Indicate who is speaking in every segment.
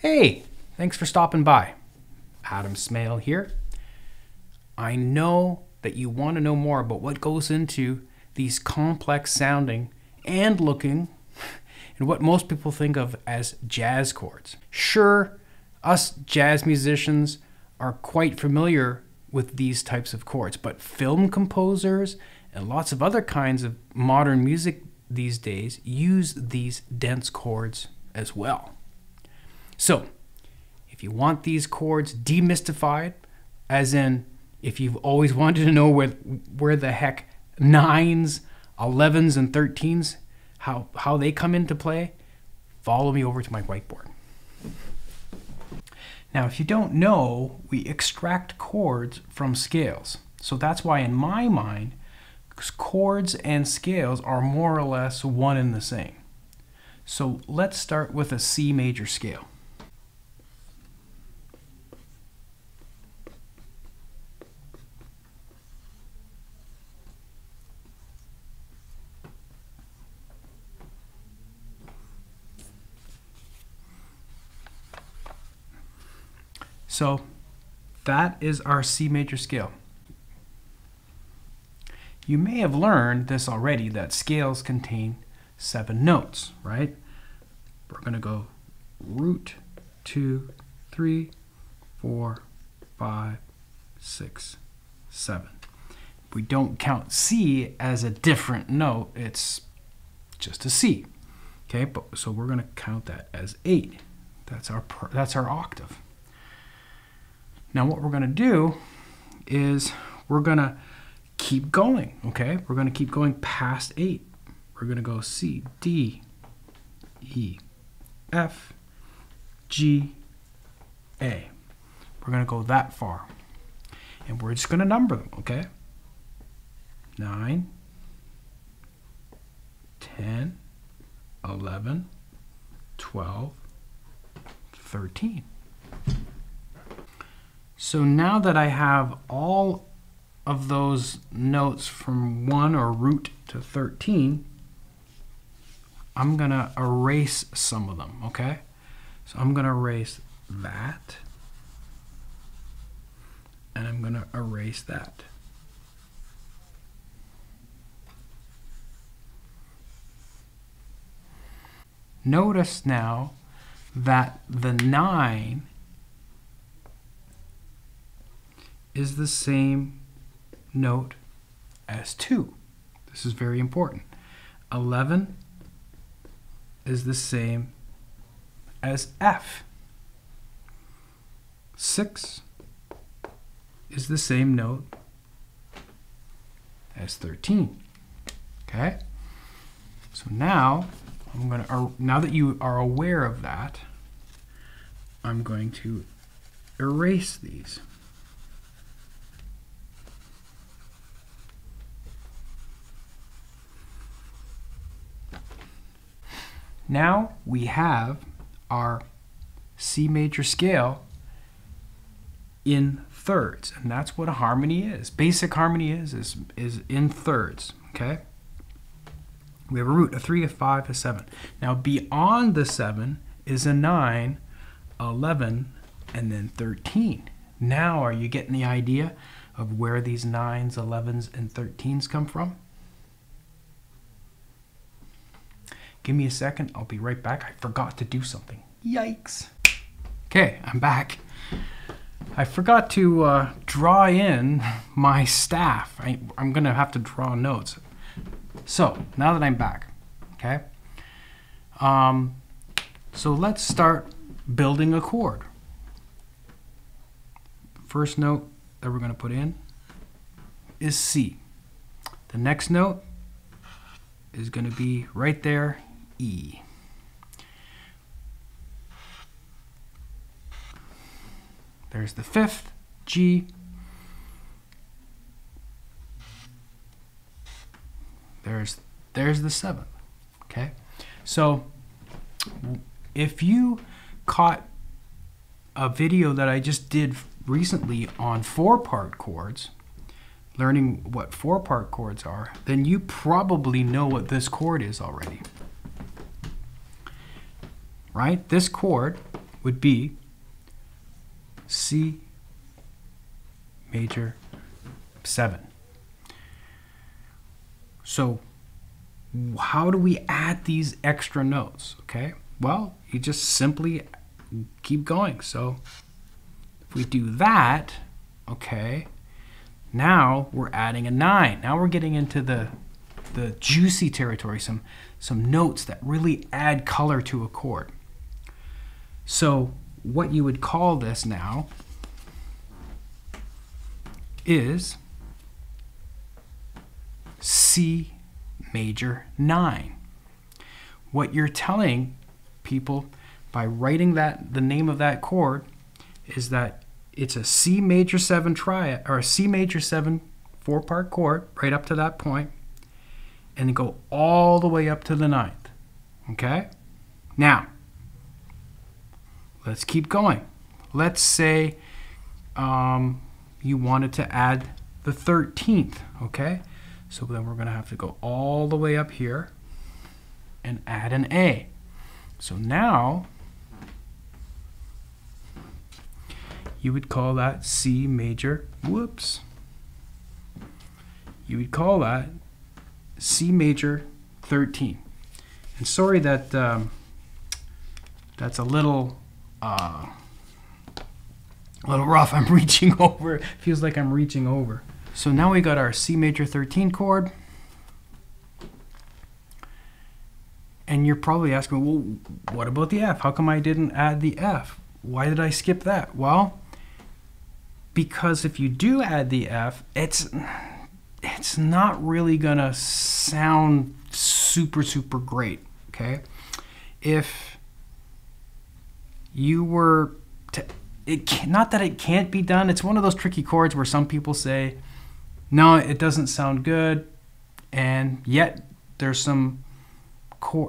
Speaker 1: Hey, thanks for stopping by. Adam Smale here. I know that you want to know more about what goes into these complex sounding and looking and what most people think of as jazz chords. Sure, us jazz musicians are quite familiar with these types of chords, but film composers and lots of other kinds of modern music these days use these dense chords as well. So, if you want these chords demystified, as in if you've always wanted to know where the heck 9s, 11s, and 13s, how they come into play, follow me over to my whiteboard. Now, if you don't know, we extract chords from scales. So that's why in my mind, chords and scales are more or less one and the same. So let's start with a C major scale. So that is our C major scale. You may have learned this already, that scales contain 7 notes, right? We're going to go root, 2, 3, 4, 5, 6, 7. We don't count C as a different note, it's just a C. Okay, so we're going to count that as 8. That's our octave. Now what we're going to do is we're going to keep going, okay? We're going to keep going past 8. We're going to go C, D, E, F, G, A. We're going to go that far. And we're just going to number them, okay? 9, 10, 11, 12, 13. So now that I have all of those notes from 1 or root to 13, I'm going to erase some of them, okay? So I'm going to erase that, and I'm going to erase that. Notice now that the 9 is the same note as 2. This is very important. 11 is the same as F. 6 is the same note as 13. Okay? So now now that you are aware of that, I'm going to erase these. Now we have our C major scale in thirds, and that's what a harmony is. Basic harmony is in thirds, okay? We have a root, a 3, a 5, a 7. Now beyond the 7 is a 9, 11, and then 13. Now are you getting the idea of where these 9s, 11s, and 13s come from? Give me a second, I'll be right back. I forgot to do something. Yikes. Okay, I'm back. I forgot to draw in my staff. I'm gonna have to draw notes. So, now that I'm back, okay? So let's start building a chord. First note that we're gonna put in is C. The next note is gonna be right there, E. There's the 5th, G. There's the 7th, okay? So if you caught a video that I just did recently on 4-part chords, learning what 4-part chords are, then you probably know what this chord is already. Right? This chord would be C major 7. So how do we add these extra notes? Okay, well, you just simply keep going. So if we do that, okay, now we're adding a 9. Now we're getting into the juicy territory, some notes that really add color to a chord. So what you would call this now is C major 9. What you're telling people by writing the name of that chord is that it's a C major 7 triad, or a C major 7 4-part chord right up to that point, and go all the way up to the 9th. Okay? Now, let's keep going. Let's say you wanted to add the 13th. Okay? So then we're going to have to go all the way up here and add an A. So now you would call that C major, whoops. You would call that C major 13. And sorry that that's a little rough. I'm reaching over. It feels like I'm reaching over. So now we got our C major 13 chord. And you're probably asking, well, what about the F? How come I didn't add the F? Why did I skip that? Well, because if you do add the F, it's not really gonna sound super great. Okay, if you were to, not that it can't be done. It's one of those tricky chords where some people say, no, it doesn't sound good, and yet there's some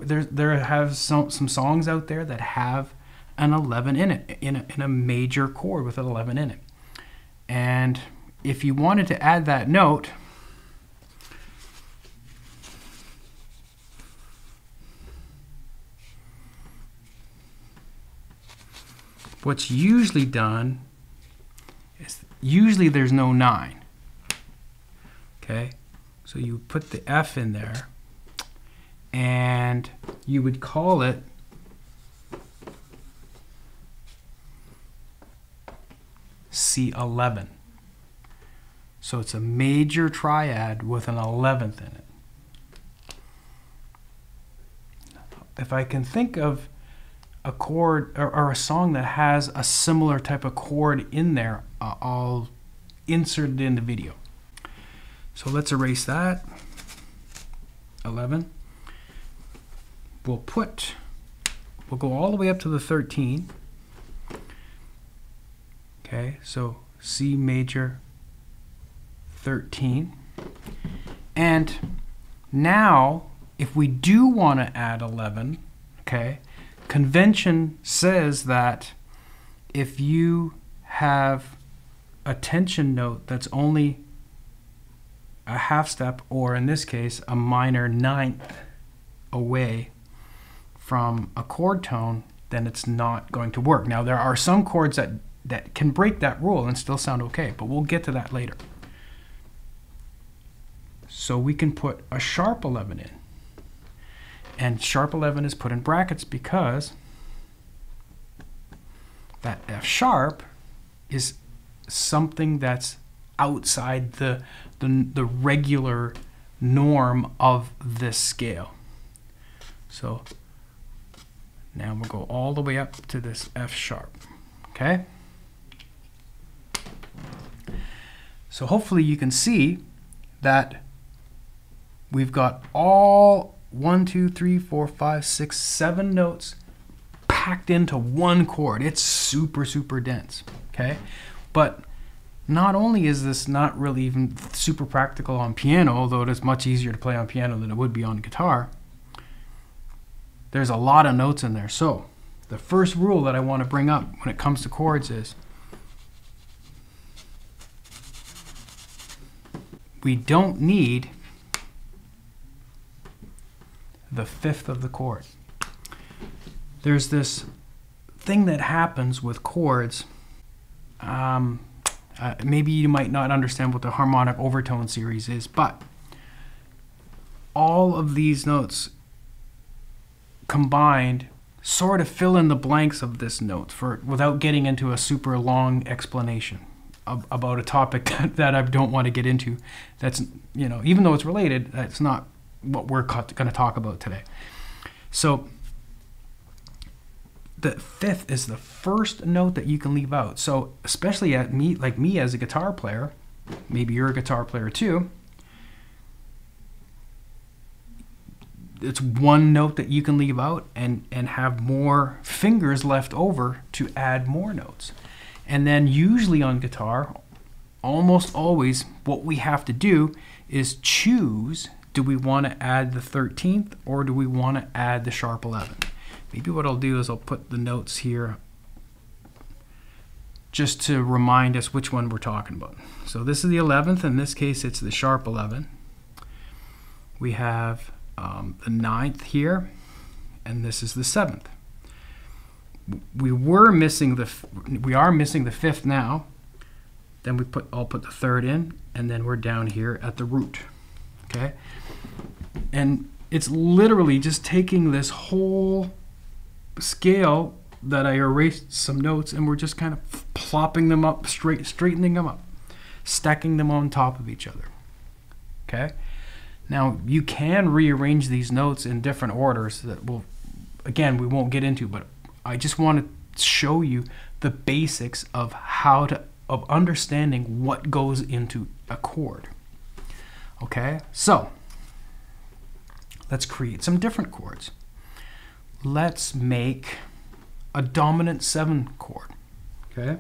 Speaker 1: there have some songs out there that have an 11 in it, in a major chord with an 11 in it. And if you wanted to add that note, what's usually done is usually there's no 9. Okay, so you put the F in there and you would call it C11. So it's a major triad with an 11th in it. If I can think of a chord or a song that has a similar type of chord in there, I'll insert it in the video. So let's erase that. 11. We'll go all the way up to the 13. Okay, so C major 13. And now, if we do want to add 11, okay, convention says that if you have a tension note that's only a half step, or in this case, a minor 9th away from a chord tone, then it's not going to work. Now, there are some chords that can break that rule and still sound okay, but we'll get to that later. So we can put a sharp 11 in. And sharp 11 is put in brackets because that F sharp is something that's outside the regular norm of this scale. So now we'll go all the way up to this F sharp. Okay? So hopefully you can see that we've got all 1, 2, 3, 4, 5, 6, 7 notes packed into one chord. It's super dense. Okay? But not only is this not really even super practical on piano, although it is much easier to play on piano than it would be on guitar, there's a lot of notes in there. So the first rule that I want to bring up when it comes to chords is we don't need the 5th of the chord. There's this thing that happens with chords, maybe you might not understand what the harmonic overtone series is, but all of these notes combined sort of fill in the blanks of this note without getting into a super long explanation about a topic that I don't want to get into. That's, you know, even though it's related, that's not what we're going to talk about today. So the fifth is the first note that you can leave out. So especially like me as a guitar player, maybe you're a guitar player too, it's one note that you can leave out and have more fingers left over to add more notes. And then usually on guitar, almost always what we have to do is choose, do we want to add the 13th or do we want to add the sharp 11? Maybe what I'll do is I'll put the notes here just to remind us which one we're talking about. So this is the 11th. In this case, it's the sharp 11. We have the 9th here, and this is the 7th. We are missing the 5th now. Then I'll put the 3rd in, and then we're down here at the root. Okay, and it's literally just taking this whole scale that I erased some notes, and we're just kind of plopping them up, straightening them up, stacking them on top of each other. Okay. Now you can rearrange these notes in different orders that again, we won't get into, but I just want to show you the basics of of understanding what goes into a chord. Okay, so let's create some different chords. Let's make a dominant 7 chord. Okay,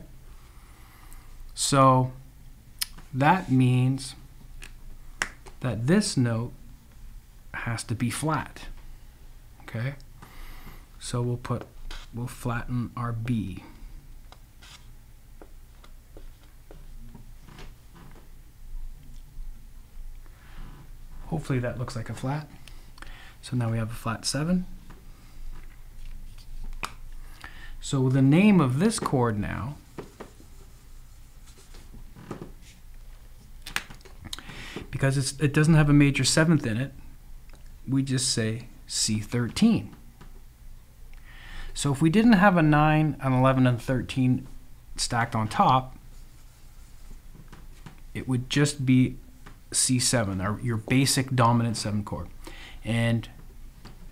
Speaker 1: so that means that this note has to be flat. Okay, so we'll flatten our B. Hopefully that looks like a flat. So now we have a flat 7. So the name of this chord now because it doesn't have a major 7th in it, we just say C13. So if we didn't have a 9, an 11, and 13 stacked on top, it would just be C7, your basic dominant 7 chord. And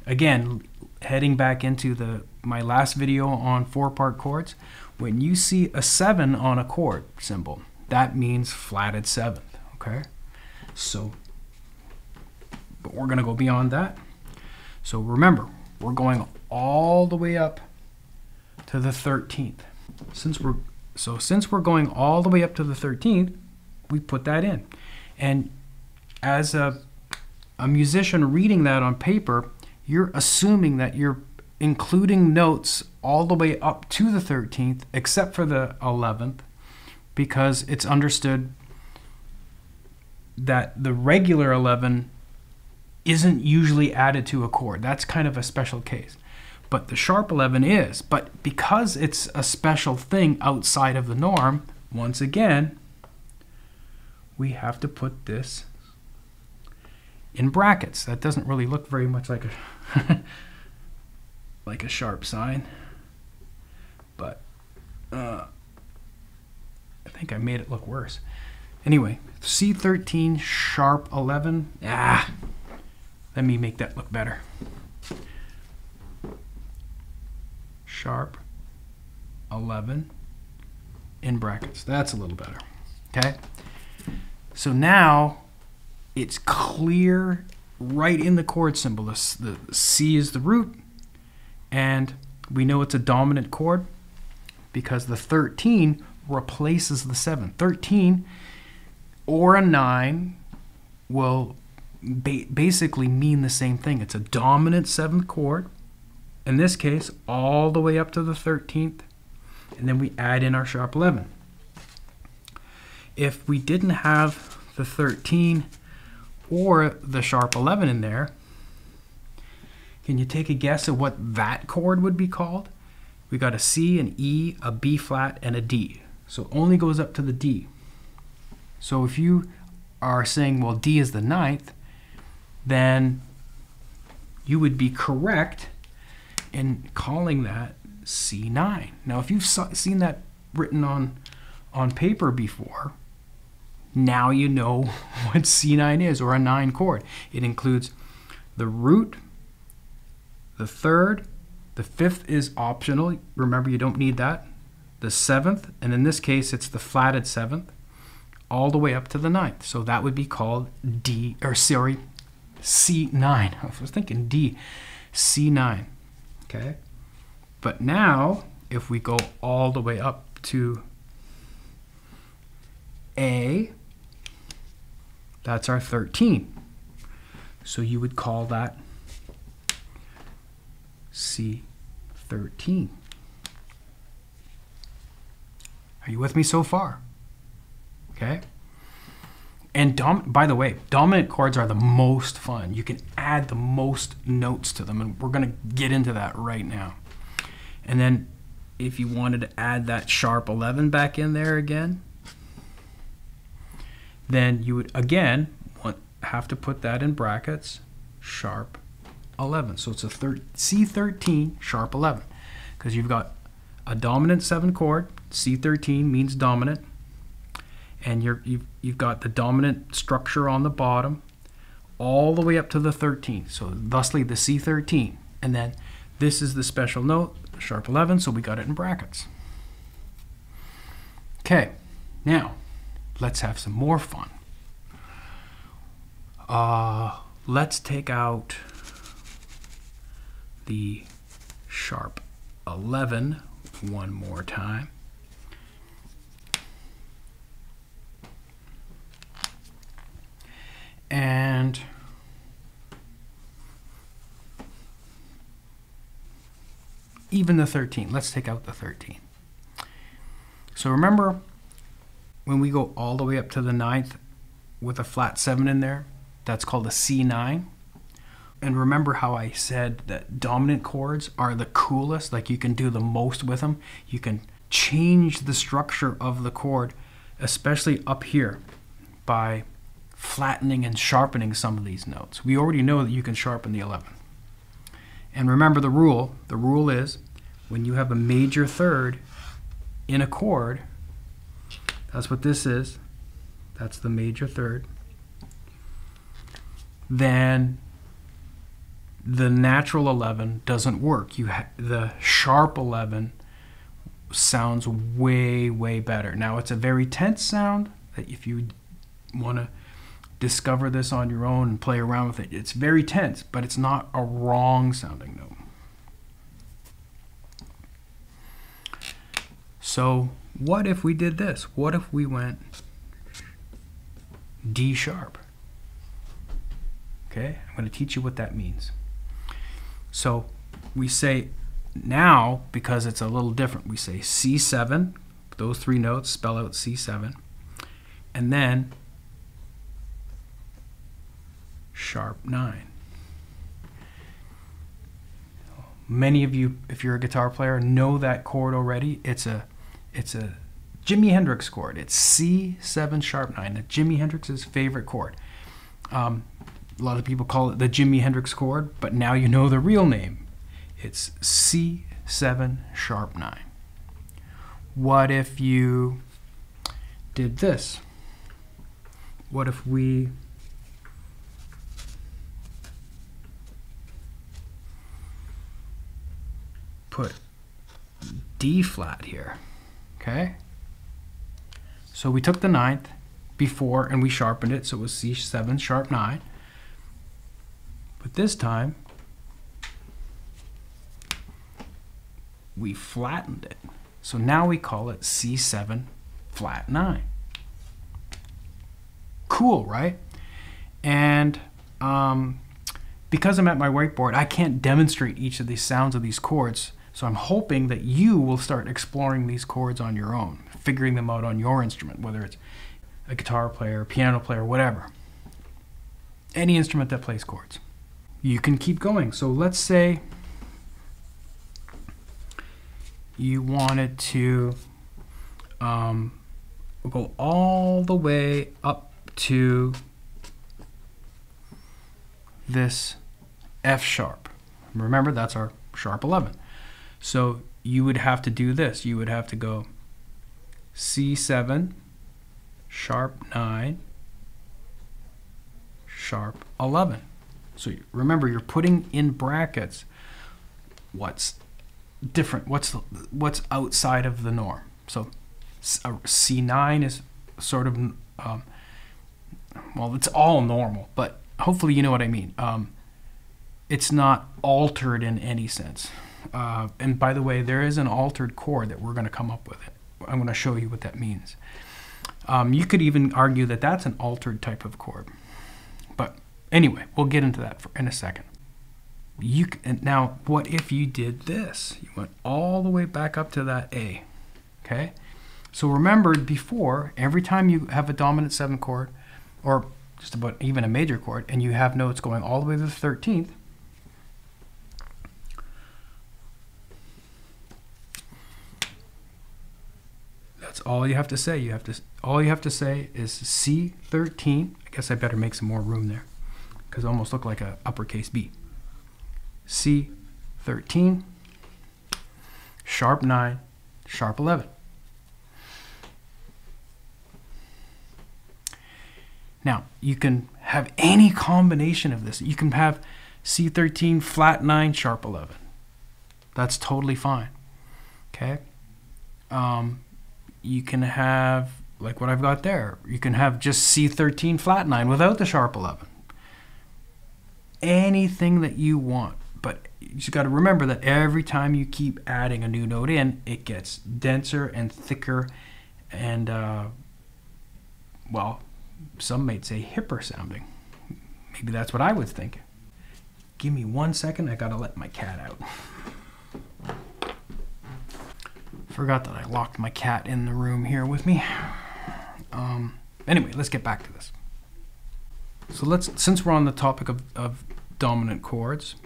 Speaker 1: again, heading back into my last video on 4-part chords, when you see a 7 on a chord symbol, that means flatted 7th. Okay, so but we're going to go beyond that. So remember, we're going all the way up to the 13th. Since we're going all the way up to the 13th, we put that in. And as a musician reading that on paper, you're assuming that you're including notes all the way up to the 13th, except for the 11th, because it's understood that the regular 11 isn't usually added to a chord. That's kind of a special case. But the sharp 11 is. But because it's a special thing outside of the norm, once again, we have to put this in brackets. That doesn't really look very much like a like a sharp sign, but I think I made it look worse. Anyway, C13 sharp 11. Let me make that look better. Sharp 11 in brackets. That's a little better. Okay. So now it's clear right in the chord symbol. The C is the root, and we know it's a dominant chord because the 13 replaces the 7. 13 or a 9 will basically mean the same thing. It's a dominant 7th chord, in this case all the way up to the 13th, and then we add in our sharp 11. If we didn't have the 13 or the sharp 11 in there, can you take a guess at what that chord would be called? we got a C, an E, a B flat, and a D. So it only goes up to the D. So if you are saying, well, D is the ninth, then you would be correct in calling that C9. Now, if you've seen that written on paper before, now you know what C9 is, or a 9 chord. It includes the root, the third, the fifth is optional. Remember, you don't need that. The seventh, and in this case, it's the flatted seventh, all the way up to the ninth. So that would be called D, or sorry, C9. I was thinking D, C9. Okay. But now, if we go all the way up to A, that's our 13. So you would call that C13. Are you with me so far? Okay. And by the way, dominant chords are the most fun. You can add the most notes to them, and we're going to get into that right now. And then if you wanted to add that sharp 11 back in there again, then you would again have to put that in brackets, sharp 11. So it's a C13 sharp 11, because you've got a dominant 7 chord. C13 means dominant, and you've got the dominant structure on the bottom all the way up to the 13. So thusly the C13, and then this is the special note, sharp 11, so we got it in brackets. Okay, now let's have some more fun. Let's take out the sharp 11 one more time. And even the 13. Let's take out the 13. So remember, when we go all the way up to the 9th with a flat 7 in there, that's called a C9. And remember how I said that dominant chords are the coolest, like you can do the most with them. You can change the structure of the chord, especially up here, by flattening and sharpening some of these notes. We already know that you can sharpen the 11. And remember the rule. The rule is when you have a major third in a chord, that's what this is, that's the major third, then the natural 11 doesn't work. The sharp 11 sounds way, way better. Now it's a very tense sound that if you want to discover this on your own and play around with it, it's very tense, but it's not a wrong sounding note. So what if we did this? What if we went D sharp? Okay, I'm going to teach you what that means. So we say now, because it's a little different, we say C7, those 3 notes spell out C7, and then sharp 9. Many of you, if you're a guitar player, know that chord already. It's a Jimi Hendrix chord. It's C7 sharp 9. That's Jimi Hendrix's favorite chord. A lot of people call it the Jimi Hendrix chord, but now you know the real name. It's C7 sharp 9. What if you did this? What if we put D flat here? Okay? So we took the 9th before and we sharpened it, so it was C7 sharp 9. But this time, we flattened it. So now we call it C7 flat 9. Cool, right? And because I'm at my whiteboard, I can't demonstrate each of these sounds of these chords. So I'm hoping that you will start exploring these chords on your own, figuring them out on your instrument, whether it's a guitar player, piano player, whatever. Any instrument that plays chords. You can keep going. So let's say you wanted to go all the way up to this F sharp. Remember, that's our sharp 11. So you would have to do this. You would have to go C7, sharp 9, sharp 11. So remember, you're putting in brackets what's different, what's outside of the norm. So C9 is sort of, well, it's all normal, but hopefully you know what I mean. It's not altered in any sense. And by the way, there is an altered chord that we're going to come up with. I'm going to show you what that means. You could even argue that that's an altered type of chord. But anyway, we'll get into that in a second. Now, what if you did this? You went all the way back up to that A. Okay? So remember before, every time you have a dominant 7 chord, or just about even a major chord, and you have notes going all the way to the 13th, that's all you have to say. All you have to say is C13. I guess I better make some more room there, because it almost looked like an uppercase B. C13, sharp 9, sharp 11. Now, you can have any combination of this. You can have C13, flat 9, sharp 11. That's totally fine. Okay? You can have, like what I've got there, you can have just C13, flat 9 without the sharp 11. Anything that you want. But you just got to remember that every time you keep adding a new note in, it gets denser and thicker and, well, some might say hipper sounding. Maybe that's what I would think. Give me 1 second, I gotta let my cat out. Forgot that I locked my cat in the room here with me. Anyway, let's get back to this. So since we're on the topic of dominant chords,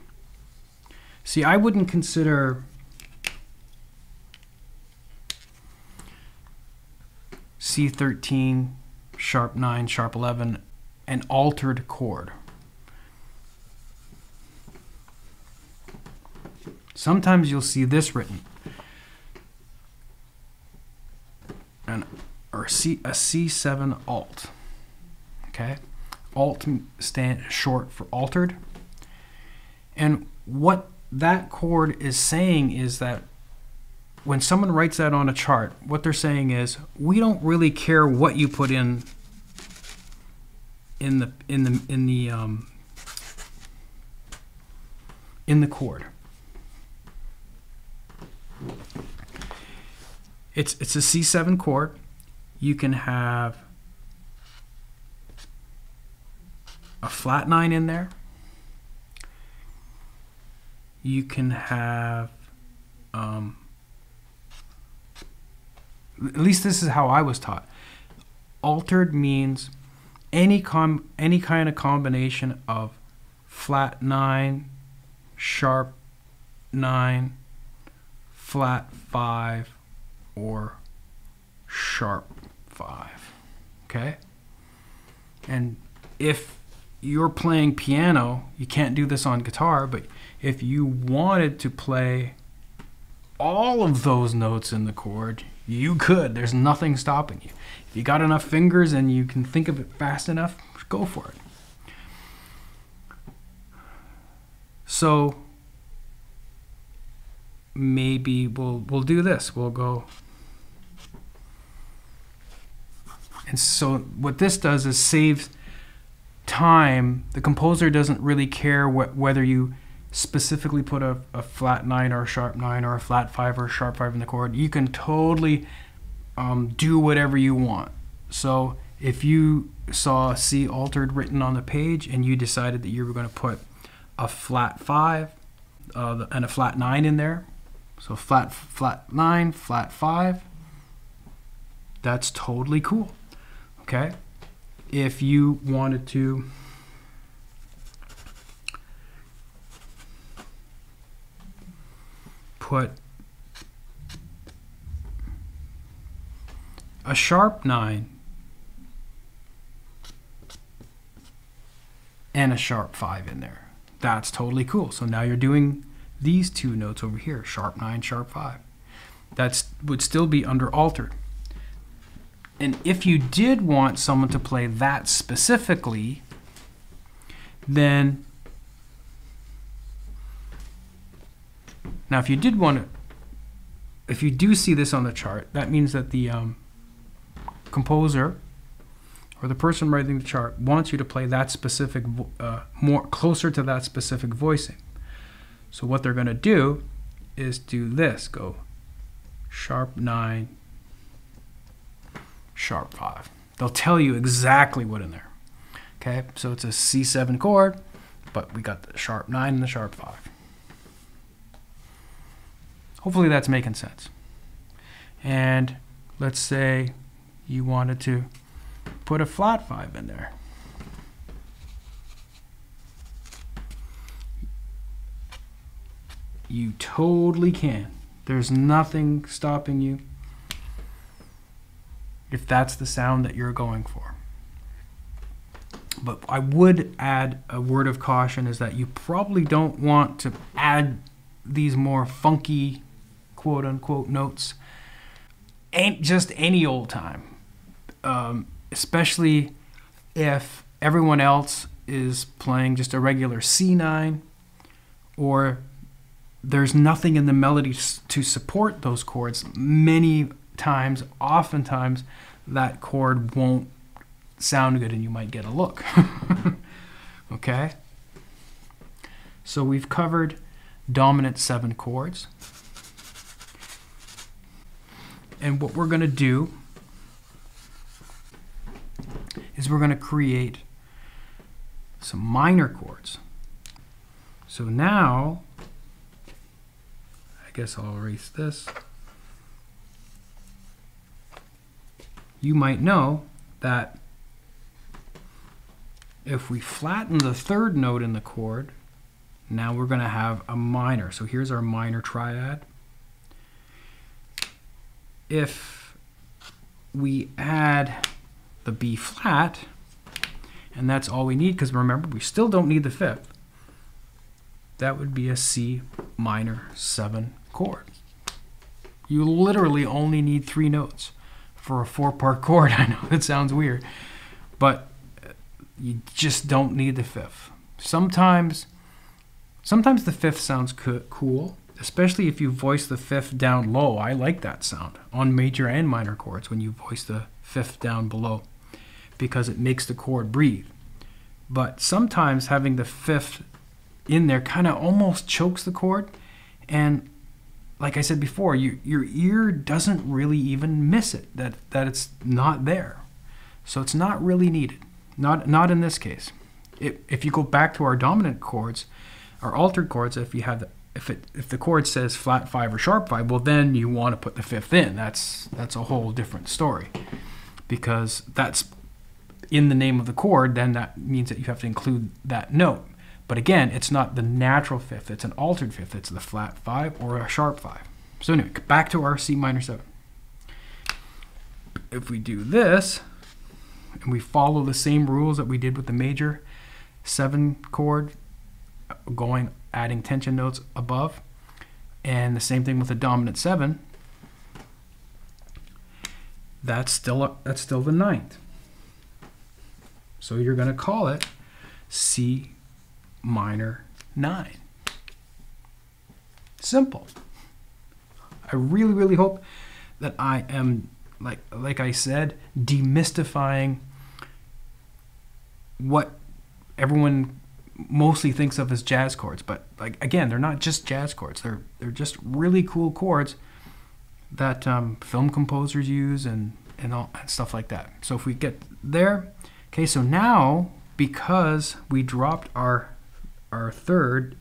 Speaker 1: see, I wouldn't consider C13, sharp 9, sharp 11, an altered chord. Sometimes you'll see this written, or a C7 alt. Okay, alt stands short for altered, and what that chord is saying is that when someone writes that on a chart, what they're saying is, we don't really care what you put in the chord. It's a C7 chord. You can have a flat 9 in there. You can have, at least this is how I was taught. Altered means any kind of combination of flat 9, sharp 9, flat 5, or sharp 5. Okay? And if you're playing piano, you can't do this on guitar, but if you wanted to play all of those notes in the chord, you could. There's nothing stopping you. If you got enough fingers and you can think of it fast enough, go for it. So maybe we'll do this. We'll go. And so what this does is saves time. The composer doesn't really care whether you specifically put a flat 9 or a sharp 9 or a flat 5 or a sharp 5 in the chord. You can totally do whatever you want. So if you saw C altered written on the page and you decided that you were going to put a flat 5 and a flat 9 in there, so flat 9, flat 5, that's totally cool. Okay? If you wanted to put a sharp 9 and a sharp 5 in there. That's totally cool. So now you're doing these two notes over here, sharp 9, sharp 5. That would still be under altered. And if you did want someone to play that specifically, then now if you did want to, if you do see this on the chart, that means that the composer or the person writing the chart wants you to play that specific, more closer to that specific voicing. So what they're going to do is do this, go sharp 9, sharp 5. They'll tell you exactly what in there. Okay, so it's a C7 chord, but we got the sharp 9 and the sharp 5. Hopefully that's making sense. And let's say you wanted to put a flat 5 in there. You totally can. There's nothing stopping you if that's the sound that you're going for. But I would add a word of caution, is that you probably don't want to add these more funky quote-unquote notes ain't just any old time, especially if everyone else is playing just a regular C9, or there's nothing in the melody to support those chords. Many times, oftentimes, that chord won't sound good and you might get a look. Okay? So we've covered dominant 7 chords. And what we're going to do is we're going to create some minor chords. So now, I guess I'll erase this. You might know that if we flatten the 3rd note in the chord, now we're going to have a minor. So here's our minor triad. If we add the B flat, and that's all we need, because remember, we still don't need the 5th, that would be a C minor 7 chord. You literally only need 3 notes for a 4-part chord. I know it sounds weird, but you just don't need the 5th. Sometimes the 5th sounds cool, especially if you voice the 5th down low. I like that sound on major and minor chords when you voice the 5th down below, because it makes the chord breathe. But sometimes having the 5th in there kind of almost chokes the chord, and like I said before, your ear doesn't really even miss it, that it's not there. So it's not really needed. Not in this case. If you go back to our dominant chords, our altered chords, if the chord says flat 5 or sharp 5, well then you want to put the 5th in. That's a whole different story, because that's in the name of the chord. Then that means that you have to include that note. But again, it's not the natural 5th, it's an altered 5th. It's the flat 5 or a sharp 5. So anyway, back to our C minor 7. If we do this, and we follow the same rules that we did with the major 7 chord, adding tension notes above, and the same thing with the dominant 7, that's still the 9th. So you're going to call it C minor 9. Simple. I really, really hope that I am, like I said, demystifying what everyone mostly thinks of as jazz chords. But again, they're not just jazz chords. They're just really cool chords that film composers use and all and stuff like that. So if we get there, okay. So now, because we dropped our 3rd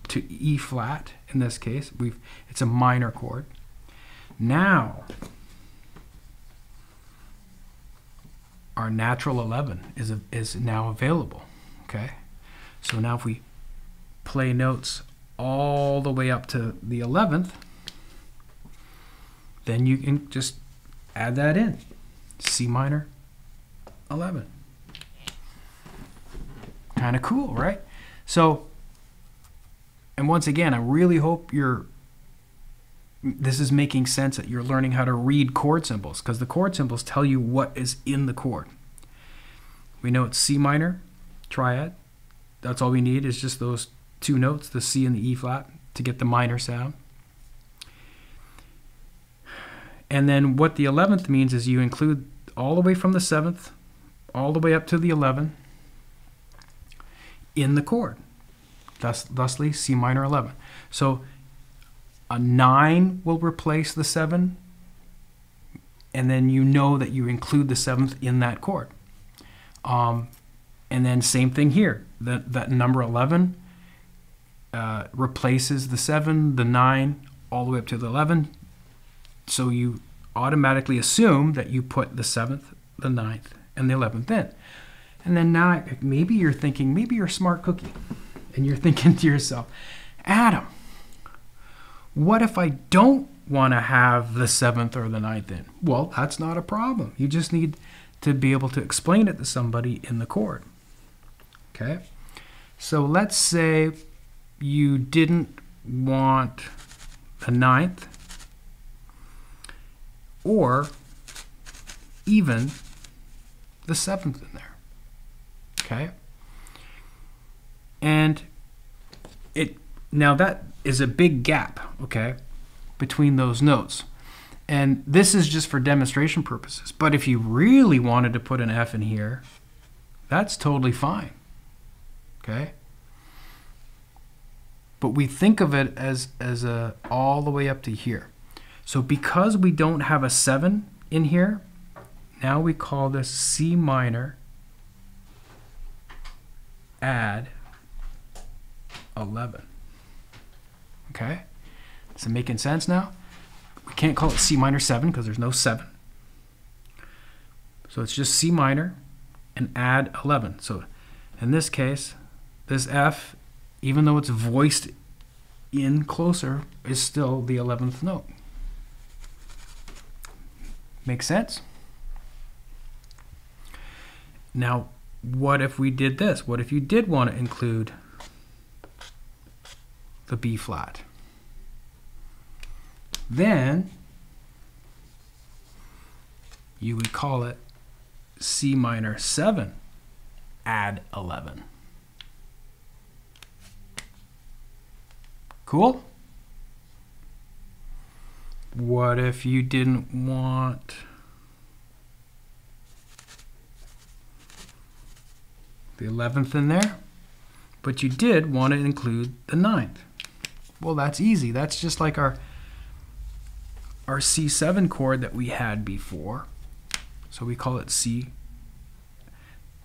Speaker 1: to E flat in this case, it's a minor chord. Now our natural 11 is now available. Okay, so now if we play notes all the way up to the 11th, then you can just add that in. C minor 11. Kind of cool, right? So, and once again, I really hope this is making sense, that you're learning how to read chord symbols, because the chord symbols tell you what is in the chord. We know it's C minor triad. That's all we need, is just those two notes, the C and the E flat, to get the minor sound. And then what the 11th means is you include all the way from the 7th all the way up to the 11 in the chord. Thusly, C minor 11. So a 9 will replace the 7, and then you know that you include the 7th in that chord. And then same thing here. That number 11 replaces the 7, the 9, all the way up to the 11. So you automatically assume that you put the 7th, the 9th, and the 11th in. And then now maybe you're thinking, maybe you're a smart cookie, and you're thinking to yourself, Adam, what if I don't want to have the 7th or the 9th in? Well, that's not a problem. You just need to be able to explain it to somebody in the chord. Okay? So let's say you didn't want the 9th or even the 7th in there. Okay? And now that is a big gap, okay, between those notes. And this is just for demonstration purposes. But if you really wanted to put an F in here, that's totally fine. Okay? But we think of it as all the way up to here. So because we don't have a 7 in here, now we call this C minor add 11. Okay? Is it making sense now? We can't call it C minor 7 because there's no 7. So it's just C minor and add 11. So in this case, this F, even though it's voiced in closer, is still the 11th note. Make sense? Now, what if we did this? What if you did want to include the B flat? Then you would call it C minor 7 add 11. Cool? What if you didn't want the 11th in there, but you did want to include the 9th? Well, that's easy. That's just like our C7 chord that we had before. So we call it C.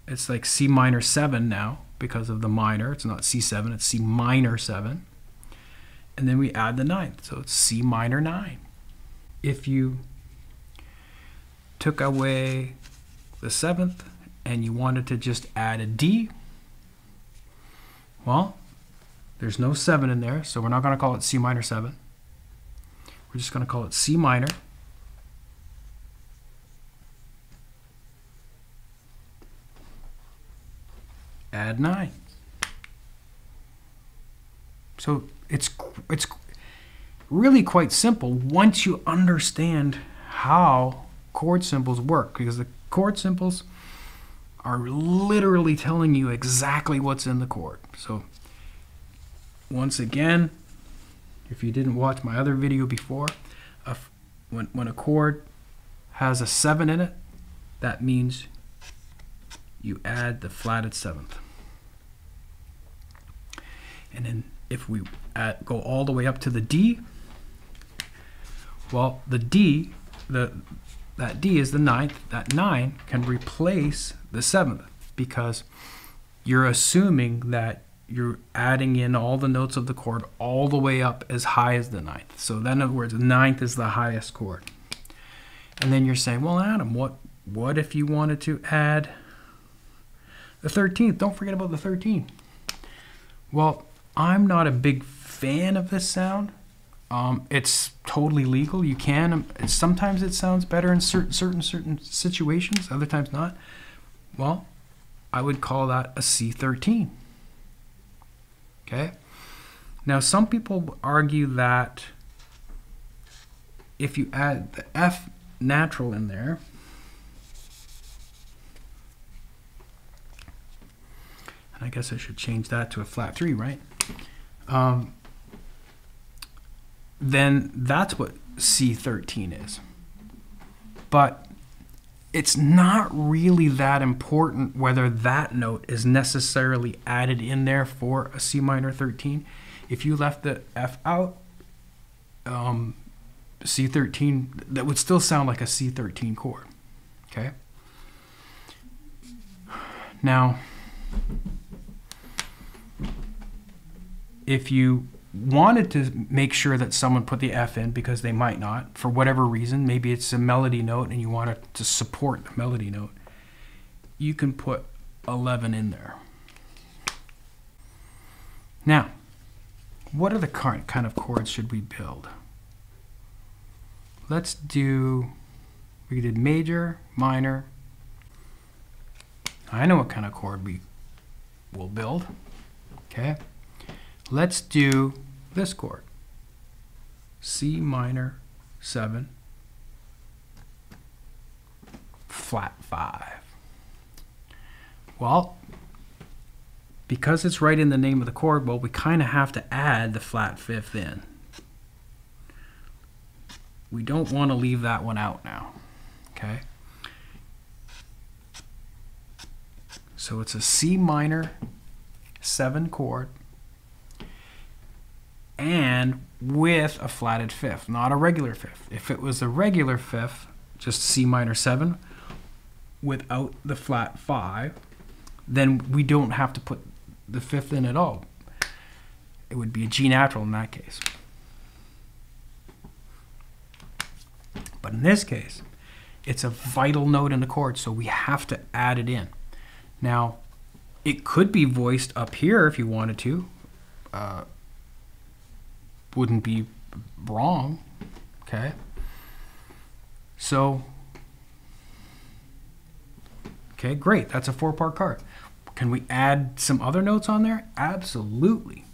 Speaker 1: It's like C minor 7 now because of the minor. It's not C7, it's C minor 7. And then we add the 9th, so it's C minor 9. If you took away the 7th and you wanted to just add a D, well, there's no 7 in there, so we're not going to call it C minor 7. We're just going to call it C minor add 9. So it's really quite simple once you understand how chord symbols work, because the chord symbols are literally telling you exactly what's in the chord. So once again, if you didn't watch my other video before, when a chord has a 7 in it, that means you add the flatted 7th. And then if we go all the way up to the D, well, the D, that D is the 9th. That 9 can replace the 7th because you're assuming that you're adding in all the notes of the chord all the way up as high as the 9th. So then, in other words, the 9th is the highest chord. And then you're saying, well, Adam, what if you wanted to add the 13th? Don't forget about the 13th. Well, I'm not a big fan of this sound. It's totally legal. You can. Sometimes it sounds better in certain situations. Other times not. Well, I would call that a C13. Okay. Now, some people argue that if you add the F natural in there, and I guess I should change that to a flat 3, right? Then that's what C13 is. But it's not really that important whether that note is necessarily added in there for a C minor 13. If you left the F out, C13, that would still sound like a C13 chord. Okay? Now, if you wanted to make sure that someone put the F in because they might not, for whatever reason, maybe it's a melody note and you want it to support the melody note, you can put 11 in there. Now, what are the kind of chords should we build? Let's do, we did major, minor. I know what kind of chord we will build. Okay. Let's do this chord, C minor 7, flat 5. Well, because it's right in the name of the chord, well, we kind of have to add the flat 5th in. We don't want to leave that one out now. Okay. So it's a C minor 7 chord, and with a flatted 5th, not a regular 5th. If it was a regular 5th, just C minor 7 without the flat 5, then we don't have to put the 5th in at all. It would be a G natural in that case. But in this case, it's a vital note in the chord, so we have to add it in. Now, it could be voiced up here if you wanted to. Wouldn't be wrong. Okay. So, okay, great. That's a 4-part chord. Can we add some other notes on there? Absolutely.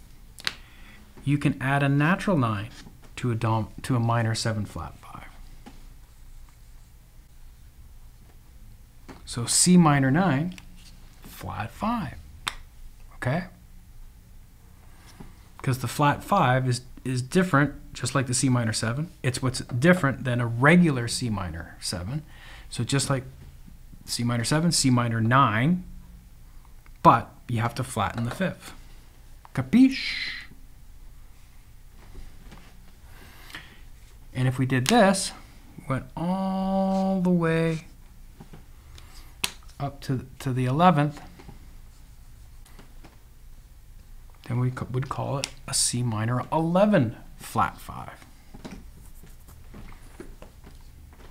Speaker 1: You can add a natural 9 to a minor 7 flat 5. So C minor 9, flat 5. Okay? Because the flat 5 is different, just like the C minor 7. It's what's different than a regular C minor 7. So just like C minor 7, C minor 9, but you have to flatten the 5th. Capiche? And if we did this, went all the way up to the 11th, then we would call it a C minor 11 flat 5.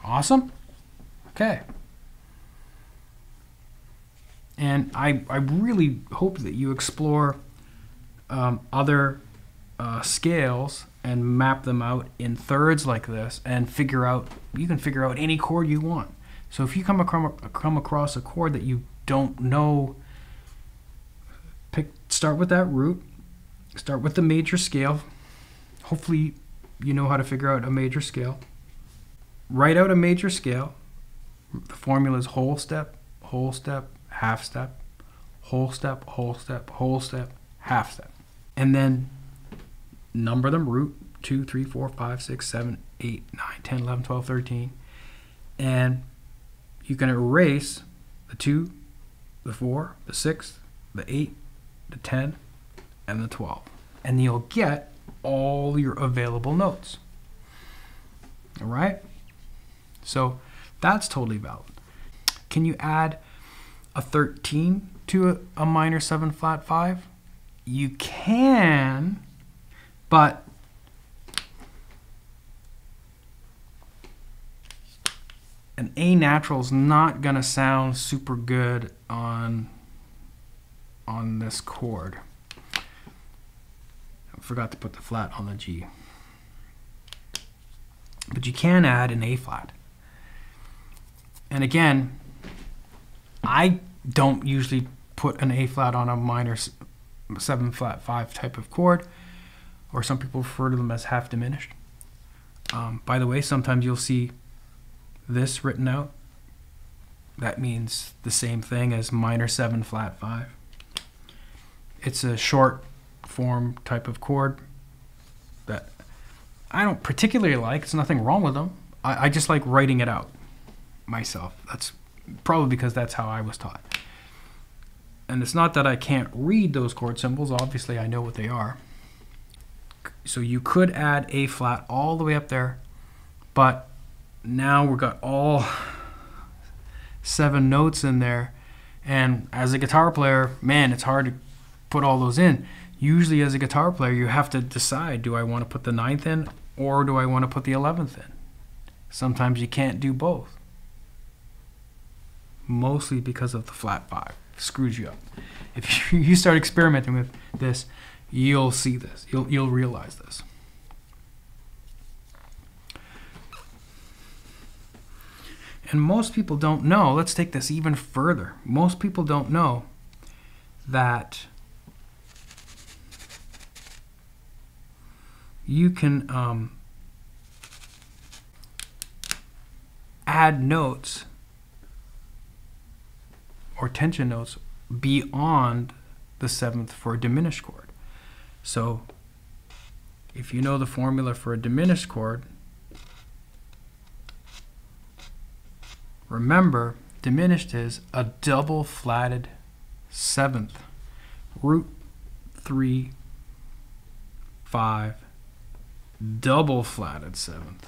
Speaker 1: Awesome? Okay. And I really hope that you explore other scales and map them out in thirds like this, and you can figure out any chord you want. So if you come across a chord that you don't know, start with that root, start with the major scale. Hopefully you know how to figure out a major scale. Write out a major scale. The formula is whole step, half step, whole step, whole step, whole step, half step. And then number them: root 2, 3, 4, 5, 6, 7, 8, 9, 10, 11, 12, 13. And you can erase the 2, the 4, the 6, the 8, the 10, and the 12. And you'll get all your available notes. All right? So that's totally valid. Can you add a 13 to a minor 7 flat 5? You can, but an A natural is not going to sound super good on this chord. I forgot to put the flat on the G. but you can add an A flat. And again, I don't usually put an A flat on a minor 7 flat 5 type of chord, or some people refer to them as half diminished. By the way, sometimes you'll see this written out. That means the same thing as minor 7 flat 5. It's a short form type of chord that I don't particularly like. There's nothing wrong with them. I just like writing it out myself. That's probably because that's how I was taught. And it's not that I can't read those chord symbols. Obviously, I know what they are. So you could add A flat all the way up there, but now we've got all 7 notes in there. And as a guitar player, man, it's hard to put all those in. Usually as a guitar player, you have to decide, do I want to put the 9th in or do I want to put the 11th in? Sometimes you can't do both. Mostly because of the flat 5. It screws you up. If you start experimenting with this, you'll see this. You'll realize this. And most people don't know, let's take this even further. Most people don't know that you can add notes or tension notes beyond the 7th for a diminished chord. So if you know the formula for a diminished chord, remember, diminished is a double flatted 7th, root 3, 5, double flatted 7th.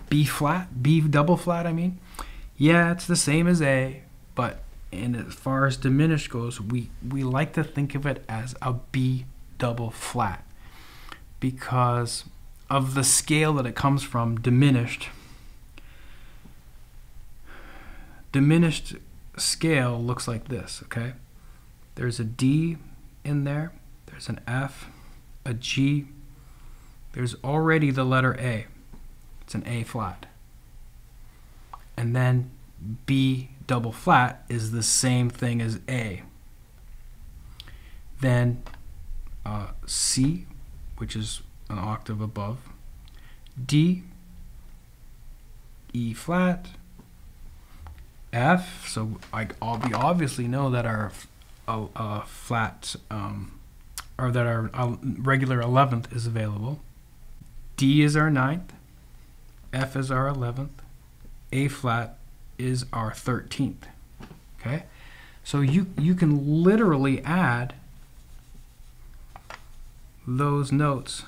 Speaker 1: B flat, B double flat, I mean. Yeah, it's the same as A, but as far as diminished goes, we like to think of it as a B double flat because of the scale that it comes from. Diminished scale looks like this, okay? There's a D in there, there's an F, a G, there's already the letter A. It's an A flat. And then B double flat is the same thing as A. Then C, which is an octave above, D, E flat, F. So we obviously know that our flat or that our regular 11th is available. D is our 9th, F is our 11th, A flat is our 13th. Okay, so you can literally add those notes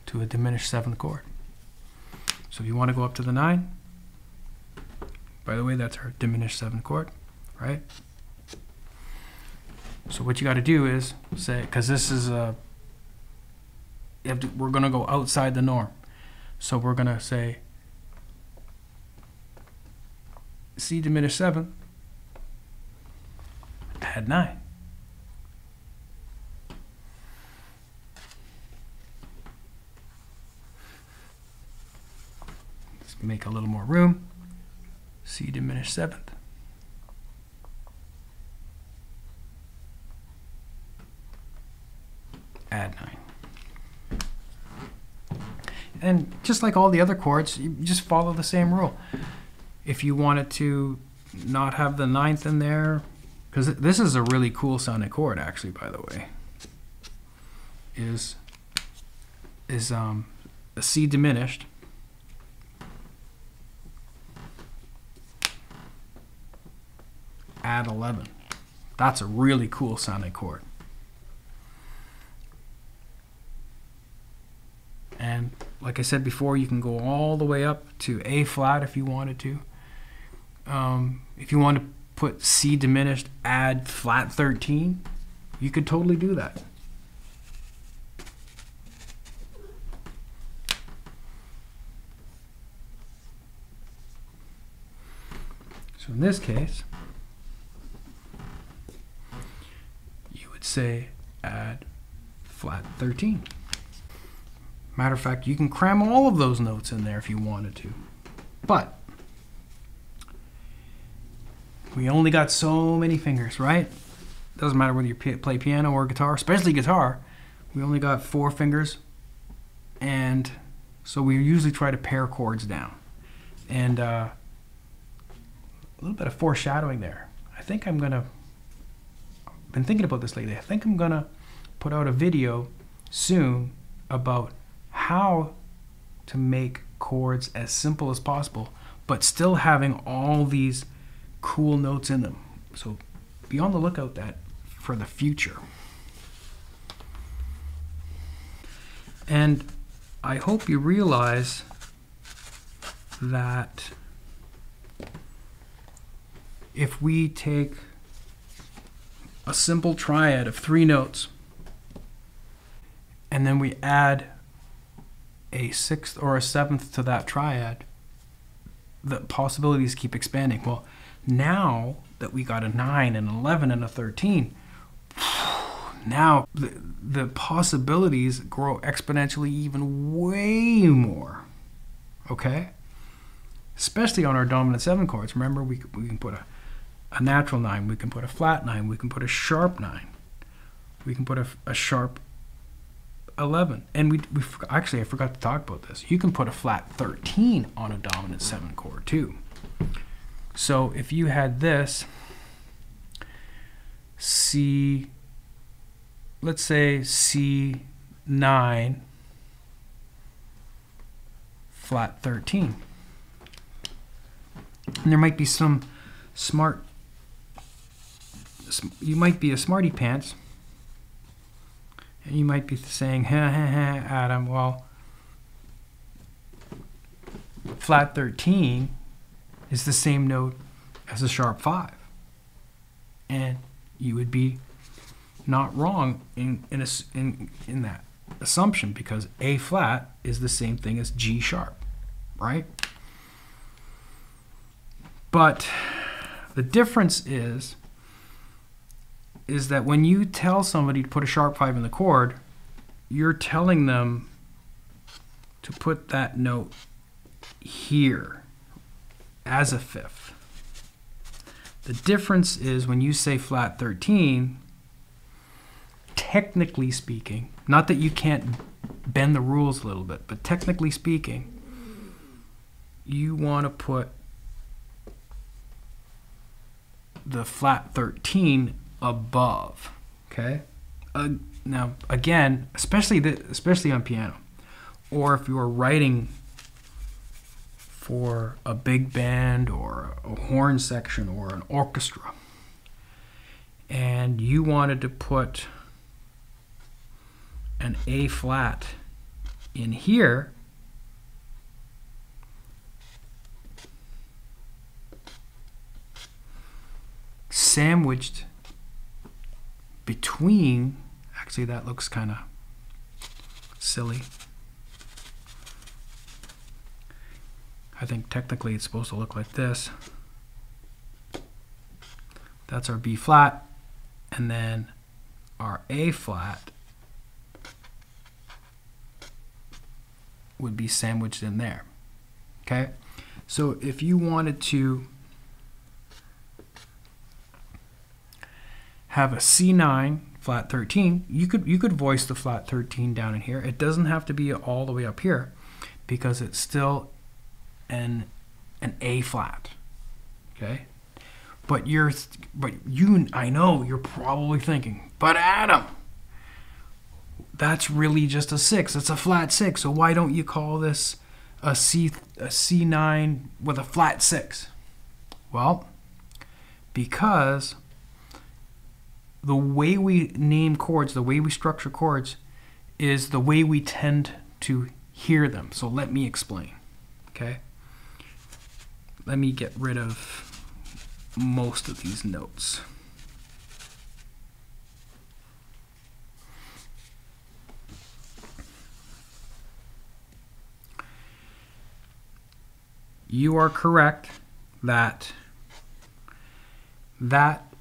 Speaker 1: to a diminished 7th chord. So if you want to go up to the 9, by the way, that's our diminished 7th chord, right? So what you got to do is say, because this is we're going to go outside the norm. So we're going to say C diminished 7th, add 9. Let's make a little more room. C diminished 7th. Add 9. And just like all the other chords, you just follow the same rule. If you wanted to not have the 9th in there, because this is a really cool sounding chord actually, by the way, is a C diminished, add 11. That's a really cool sounding chord. And like I said before, you can go all the way up to A flat if you wanted to. If you want to put C diminished, add flat 13, you could totally do that. So in this case, say add flat 13. Matter of fact, you can cram all of those notes in there if you wanted to. But we only got so many fingers, right? Doesn't matter whether you play piano or guitar, especially guitar. We only got 4 fingers, and so we usually try to pair chords down. And a little bit of foreshadowing there. I think I'm gonna, been thinking about this lately, I think I'm gonna put out a video soon about how to make chords as simple as possible, but still having all these cool notes in them. So be on the lookout for the future. And I hope you realize that if we take a simple triad of 3 notes and then we add a 6th or a 7th to that triad, the possibilities keep expanding. Well, now that we got a 9 and 11 and a 13, now the possibilities grow exponentially even way more, okay? Especially on our dominant 7 chords. Remember, we can put a natural 9, we can put a flat 9, we can put a sharp 9, we can put a sharp 11. And actually, I forgot to talk about this. You can put a flat 13 on a dominant 7 chord too. So if you had this C, let's say C9 flat 13, and there might be some you might be a smarty pants, and you might be saying, ha ha ha, Adam, well, flat 13 is the same note as a sharp 5. And you would be not wrong in that assumption, because A flat is the same thing as G sharp, right? But the difference is that when you tell somebody to put a sharp 5 in the chord, you're telling them to put that note here as a 5th. The difference is when you say flat 13, technically speaking, not that you can't bend the rules a little bit, but technically speaking, you want to put the flat 13 above, okay? Now, again, especially on piano, or if you are writing for a big band or a horn section or an orchestra, and you wanted to put an A flat in here, sandwiched between, actually that looks kind of silly. I think technically it's supposed to look like this. That's our B flat, and then our A flat would be sandwiched in there, okay? So if you wanted to have a C9 flat 13, you could voice the flat 13 down in here. It doesn't have to be all the way up here, because it's still an A flat, okay? But I know you're probably thinking, but Adam, that's really just a 6. It's a flat 6. So why don't you call this a C9 with a flat 6? Well, because the way we name chords, the way we structure chords, is the way we tend to hear them. So let me explain, okay? Let me get rid of most of these notes. You are correct that that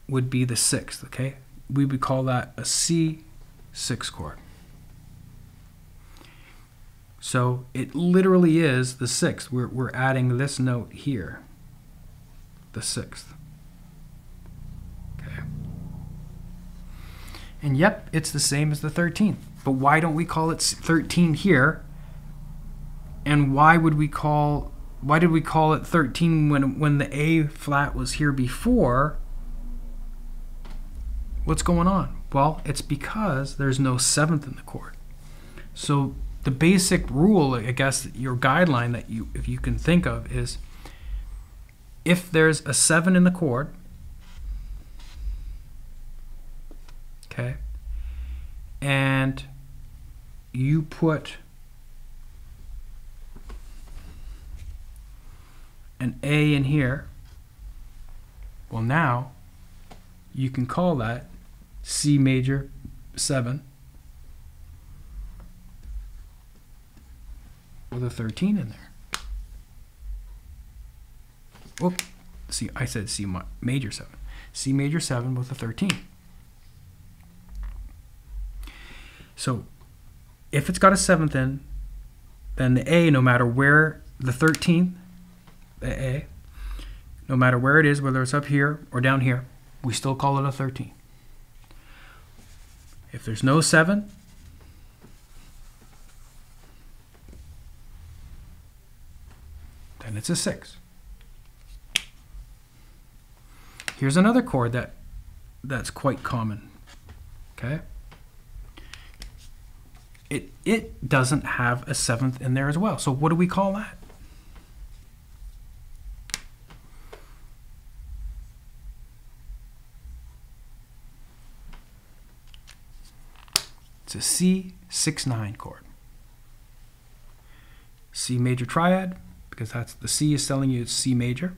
Speaker 1: would be the 6th, okay? we would call that a C6 chord. So it literally is the sixth. We're adding this note here, the sixth. Okay. And yep, it's the same as the 13th. But why don't we call it 13 here? And why did we call it 13 when the A flat was here before? What's going on? Well, it's because there's no seventh in the chord. So the basic rule, I guess, your guideline that if you can think of is, if there's a 7 in the chord, okay, and you put an A in here, well, now you can call that C major 7 with a 13 in there. Whoop. See, I said C major 7. C major 7 with a 13. So if it's got a 7th in, then the A, no matter where the 13th, the A, no matter where it is, whether it's up here or down here, we still call it a 13. If there's no 7, then it's a 6. Here's another chord that's quite common. Okay? It doesn't have a 7th in there as well. So what do we call that? It's a C6-9 chord. C major triad, because that's the C is telling you it's C major.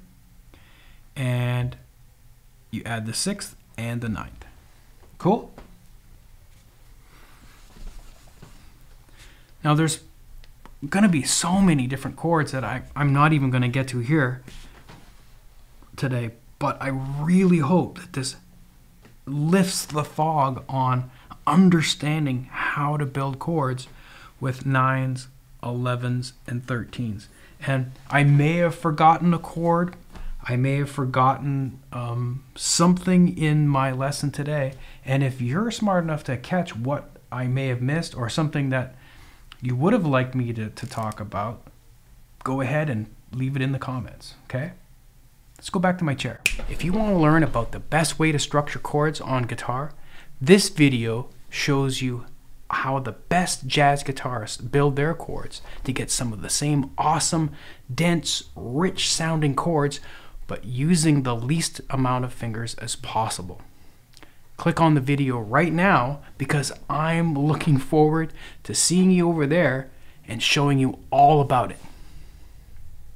Speaker 1: And you add the 6th and the 9th. Cool? Now there's going to be so many different chords that I'm not even going to get to here today, but I really hope that this lifts the fog on understanding how to build chords with 9s, 11s, and 13s. And I may have forgotten a chord. I may have forgotten something in my lesson today. And if you're smart enough to catch what I may have missed or something that you would have liked me to talk about, go ahead and leave it in the comments, okay? Let's go back to my chair. If you want to learn about the best way to structure chords on guitar, this video shows you how the best jazz guitarists build their chords to get some of the same awesome, dense, rich sounding chords, but using the least amount of fingers as possible. Click on the video right now because I'm looking forward to seeing you over there and showing you all about it.